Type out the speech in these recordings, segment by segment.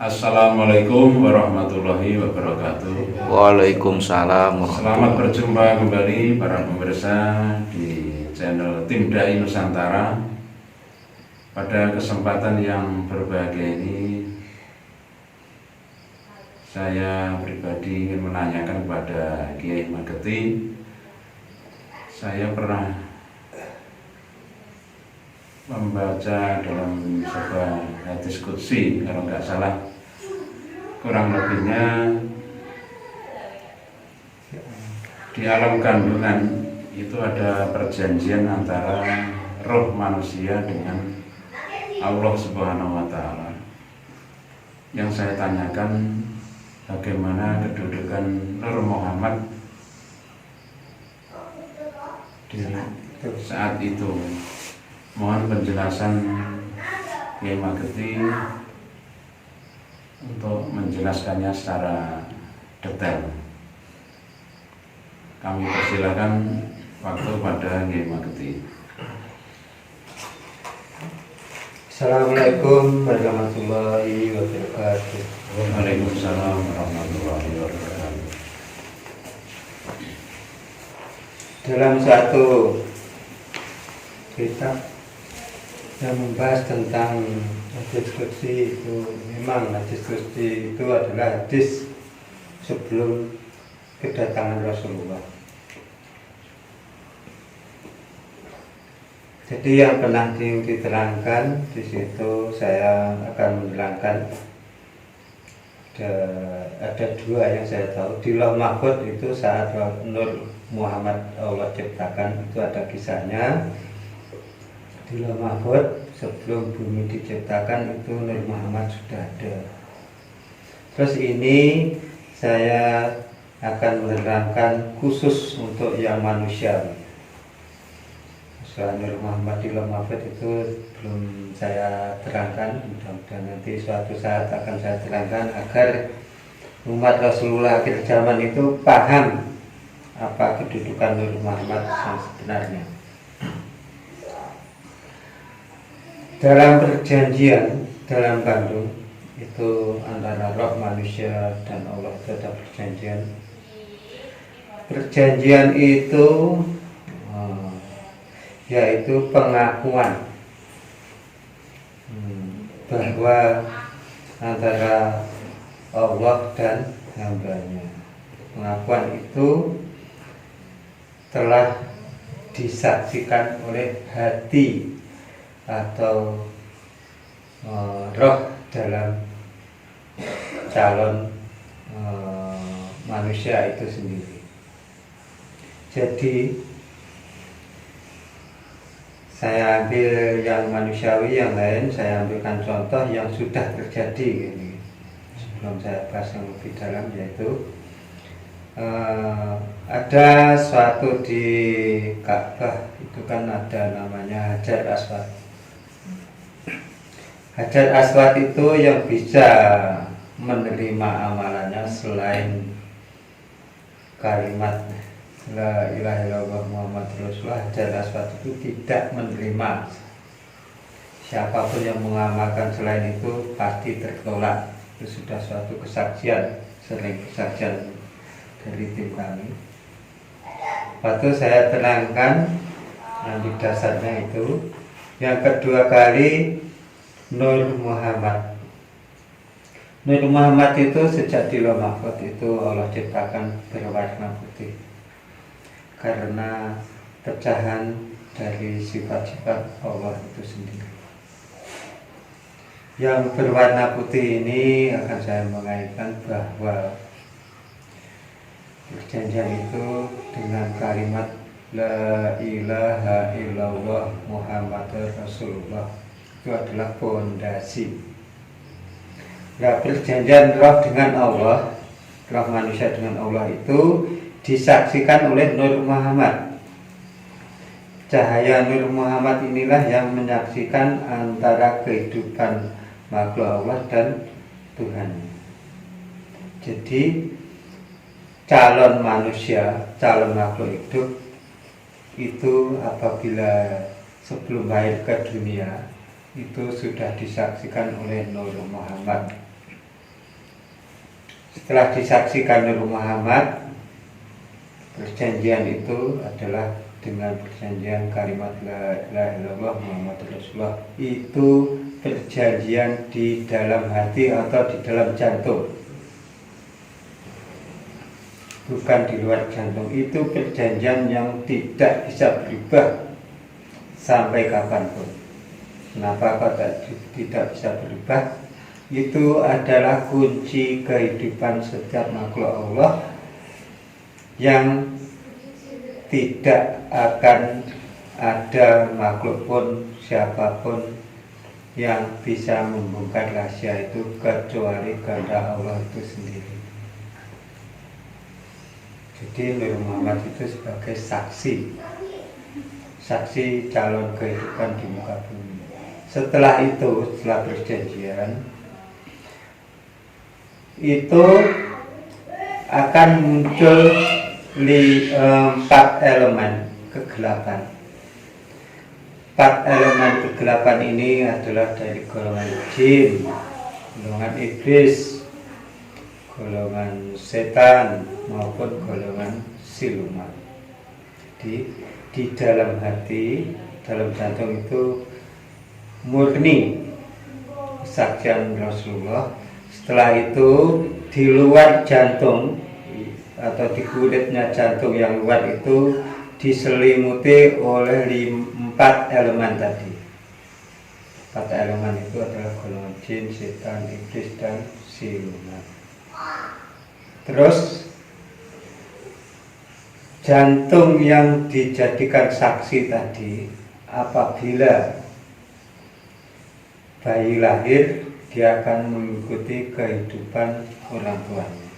Assalamualaikum warahmatullahi wabarakatuh. Waalaikumsalam Selamat warahmatullahi. berjumpa kembali para pemirsa di channel Tim Dai Nusantara. Pada kesempatan yang berbahagia ini, saya pribadi ingin menanyakan kepada Kiai Mageti. Saya pernah membaca dalam sebuah hadis qudsi, kalau nggak salah, kurang lebihnya di alam kandungan itu ada perjanjian antara roh manusia dengan Allah Subhanahu wa Ta'ala. Yang saya tanyakan, bagaimana kedudukan Nur Muhammad di saat itu. Mohon penjelasan Kiai Mageti untuk menjelaskannya secara detail. Kami persilakan waktu pada Kiai Mageti. Assalamualaikum warahmatullahi wabarakatuh. Waalaikumsalam warahmatullahi wabarakatuh. Dalam satu kitab yang membahas tentang hadis qudsi, itu memang hadis qudsi itu adalah hadis sebelum kedatangan Rasulullah. Jadi yang pernah diterangkan di situ, saya akan menerangkan ada dua yang saya tahu. Di Lauh Mahfuz itu saat Nur Muhammad Allah ciptakan, itu ada kisahnya. Di Lauh Mahfuz sebelum bumi diciptakan itu Nur Muhammad sudah ada. Terus ini saya akan menerangkan khusus untuk yang manusia. Soal Nur Muhammad di Lauh Mahfuz itu belum saya terangkan, mudah-mudahan nanti suatu saat akan saya terangkan agar umat Rasulullah akhir zaman itu paham apa kedudukan Nur Muhammad yang sebenarnya. Dalam perjanjian dalam kandung itu antara roh manusia dan Allah itu ada perjanjian. Perjanjian itu yaitu pengakuan bahwa antara Allah dan hambanya. Pengakuan itu telah disaksikan oleh hati atau roh dalam calon manusia itu sendiri. Jadi saya ambil yang manusiawi, yang lain saya ambilkan contoh yang sudah terjadi ini. Sebelum saya bahas yang lebih dalam, yaitu ada suatu di Ka'bah itu kan ada namanya Hajar Aswad. Hajar Aswad itu yang bisa menerima amalannya selain kalimat La ilaha illallah Muhammad Rasulullah. Hajar Aswad itu tidak menerima. Siapapun yang mengamalkan selain itu pasti tertolak. Itu sudah suatu kesaksian, sering kesaksian dari tim kami. Waktu saya terangkan yang di dasarnya itu. Yang kedua kali Nur Muhammad. Nur Muhammad itu sejak di Lauh Mahfuz itu Allah ciptakan berwarna putih karena pecahan dari sifat-sifat Allah itu sendiri. Yang berwarna putih ini akan saya mengaitkan bahwa perjanjian itu dengan kalimat La ilaha illallah Muhammadur Rasulullah itu adalah fondasi. Nah, perjanjian roh dengan Allah, roh manusia dengan Allah itu disaksikan oleh Nur Muhammad. Cahaya Nur Muhammad inilah yang menyaksikan antara kehidupan makhluk Allah dan Tuhan. Jadi calon manusia, calon makhluk hidup itu apabila sebelum lahir ke dunia itu sudah disaksikan oleh Nur Muhammad. Setelah disaksikan Nur Muhammad, perjanjian itu adalah dengan perjanjian kalimat la ilaha illallah Muhammad Rasulullah. Itu perjanjian di dalam hati atau di dalam jantung, bukan di luar jantung. Itu perjanjian yang tidak bisa berubah sampai kapanpun. Kenapa kok tidak bisa berubah? Itu adalah kunci kehidupan setiap makhluk Allah, yang tidak akan ada makhluk pun, siapapun yang bisa membongkar rahasia itu kecuali kehendak Allah itu sendiri. Jadi Nur Muhammad itu sebagai saksi calon kehidupan di muka bumi. Setelah itu, setelah perjanjian itu akan muncul 4 elemen kegelapan. 4 elemen kegelapan ini adalah dari golongan jin, golongan iblis, golongan setan maupun golongan siluman. Jadi di dalam hati, dalam jantung itu murni kesaksian Rasulullah. Setelah itu di luar jantung atau di kulitnya jantung yang luar itu diselimuti oleh 4 elemen tadi. 4 elemen itu adalah golongan jin, setan, iblis, dan siluman. Terus jantung yang dijadikan saksi tadi, apabila bayi lahir, dia akan mengikuti kehidupan orang tuanya.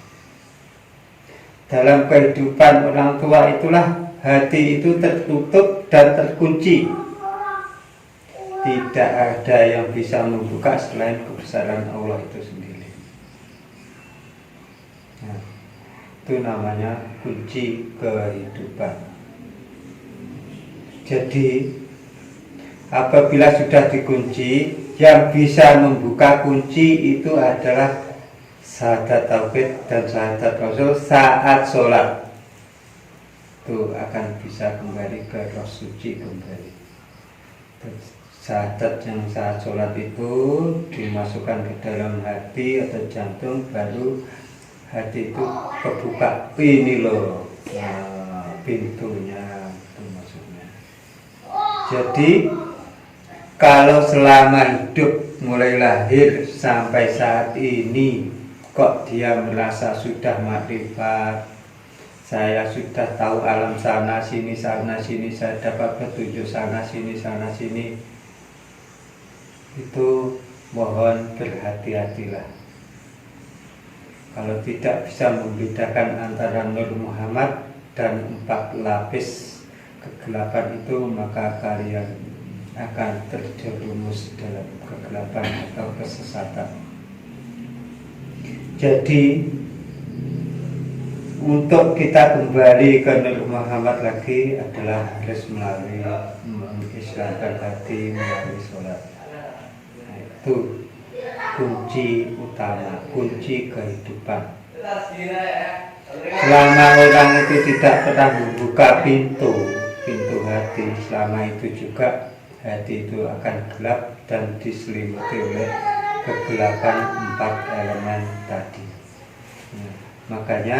Dalam kehidupan orang tua itulah hati itu tertutup dan terkunci. Tidak ada yang bisa membuka selain kebesaran Allah itu sendiri. Nah, itu namanya kunci kehidupan. Jadi apabila sudah dikunci, yang bisa membuka kunci itu adalah syahadat tauhid dan syahadat Rasul saat sholat. Itu akan bisa kembali ke roh suci kembali. Syahadat yang saat sholat itu dimasukkan ke dalam hati atau jantung, baru hati itu kebuka. Ini loh pintunya, itu maksudnya. Jadi kalau selama hidup mulai lahir sampai saat ini kok dia merasa sudah makrifat, saya sudah tahu alam sana sini, saya dapat petunjuk sana sini, itu mohon berhati-hatilah. Kalau tidak bisa membedakan antara Nur Muhammad dan 4 lapis kegelapan itu, maka kalian akan terjerumus dalam kegelapan atau kesesatan. Jadi untuk kita kembali ke Nur Muhammad lagi adalah harus melalui mengislamkan hati, melalui sholat. Nah, itu kunci utama, kunci kehidupan. Selama orang itu tidak pernah membuka pintu hati, selama itu juga hati itu akan gelap dan diselimuti oleh kegelapan 4 elemen tadi. Nah, makanya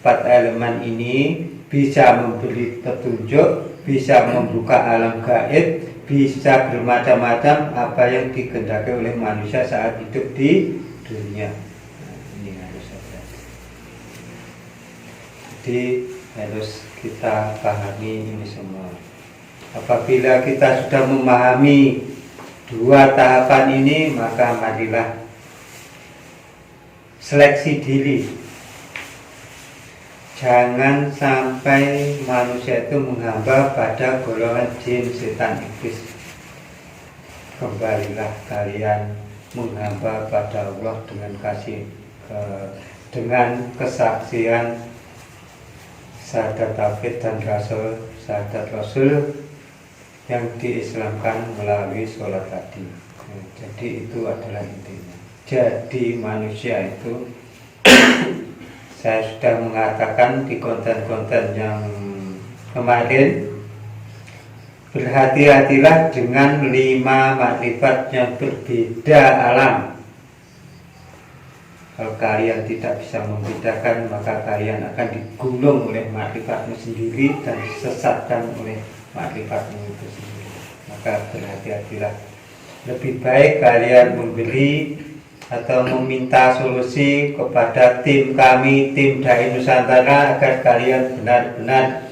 4 elemen ini bisa memberi petunjuk, bisa membuka alam gaib, bisa bermacam-macam apa yang dikehendaki oleh manusia saat hidup di dunia. Nah, ini harus ada. Jadi harus kita pahami ini semua. Apabila kita sudah memahami 2 tahapan ini, maka marilah seleksi diri. Jangan sampai manusia itu menghamba pada golongan jin, setan, iblis. Kembalilah kalian menghamba pada Allah dengan kasih, dengan kesaksian syahadat tauhid dan syahadat Rasul yang diislamkan melalui sholat tadi. Jadi itu adalah intinya. Jadi manusia itu saya sudah mengatakan di konten-konten yang kemarin, berhati-hatilah dengan 5 makrifat yang berbeda alam. Kalau kalian tidak bisa membedakan, maka kalian akan digulung oleh makrifatmu sendiri dan disesatkan oleh makrifatmu itu sendiri. Maka berhati-hatilah. Lebih baik kalian memberi atau meminta solusi kepada tim kami, tim Dai Nusantara, agar kalian benar-benar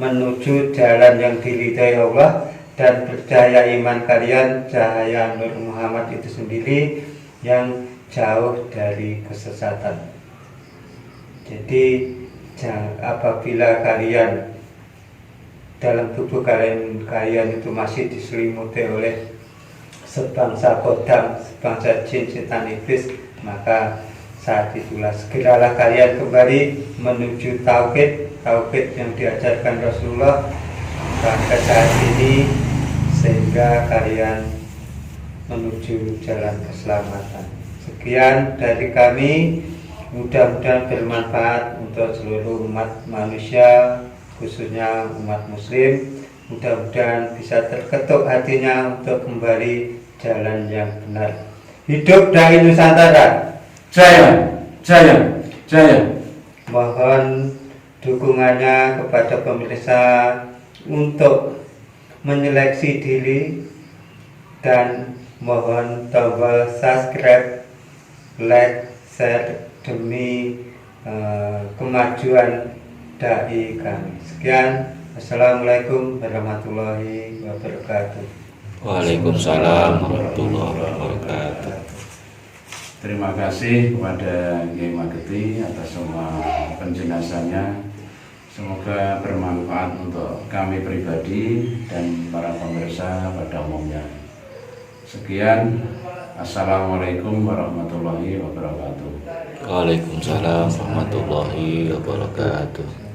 menuju jalan yang diridhai Allah dan berdaya iman kalian, cahaya Nur Muhammad itu sendiri yang jauh dari kesesatan. Jadi apabila kalian dalam tubuh kalian itu masih diselimuti oleh sebangsa kodam, sebangsa jin, setan, iblis, maka saat itulah segeralah kalian kembali menuju tauhid yang diajarkan Rasulullah sampai saat ini, sehingga kalian menuju jalan keselamatan. Sekian dari kami, mudah-mudahan bermanfaat untuk seluruh umat manusia, khususnya umat muslim. Mudah-mudahan bisa terketuk hatinya untuk kembali jalan yang benar. Hidup Dai Nusantara. Jaya, jaya, jaya. Mohon dukungannya kepada pemirsa untuk menyeleksi diri, dan mohon tombol subscribe, like, share demi kemajuan dai kami. Sekian, assalamualaikum warahmatullahi wabarakatuh. Waalaikumsalam warahmatullahi wabarakatuh. Terima kasih kepada Kiai Mageti atas semua penjelasannya. Semoga bermanfaat untuk kami pribadi dan para pemirsa pada umumnya. Sekian, assalamualaikum warahmatullahi wabarakatuh. Waalaikumsalam warahmatullahi wabarakatuh.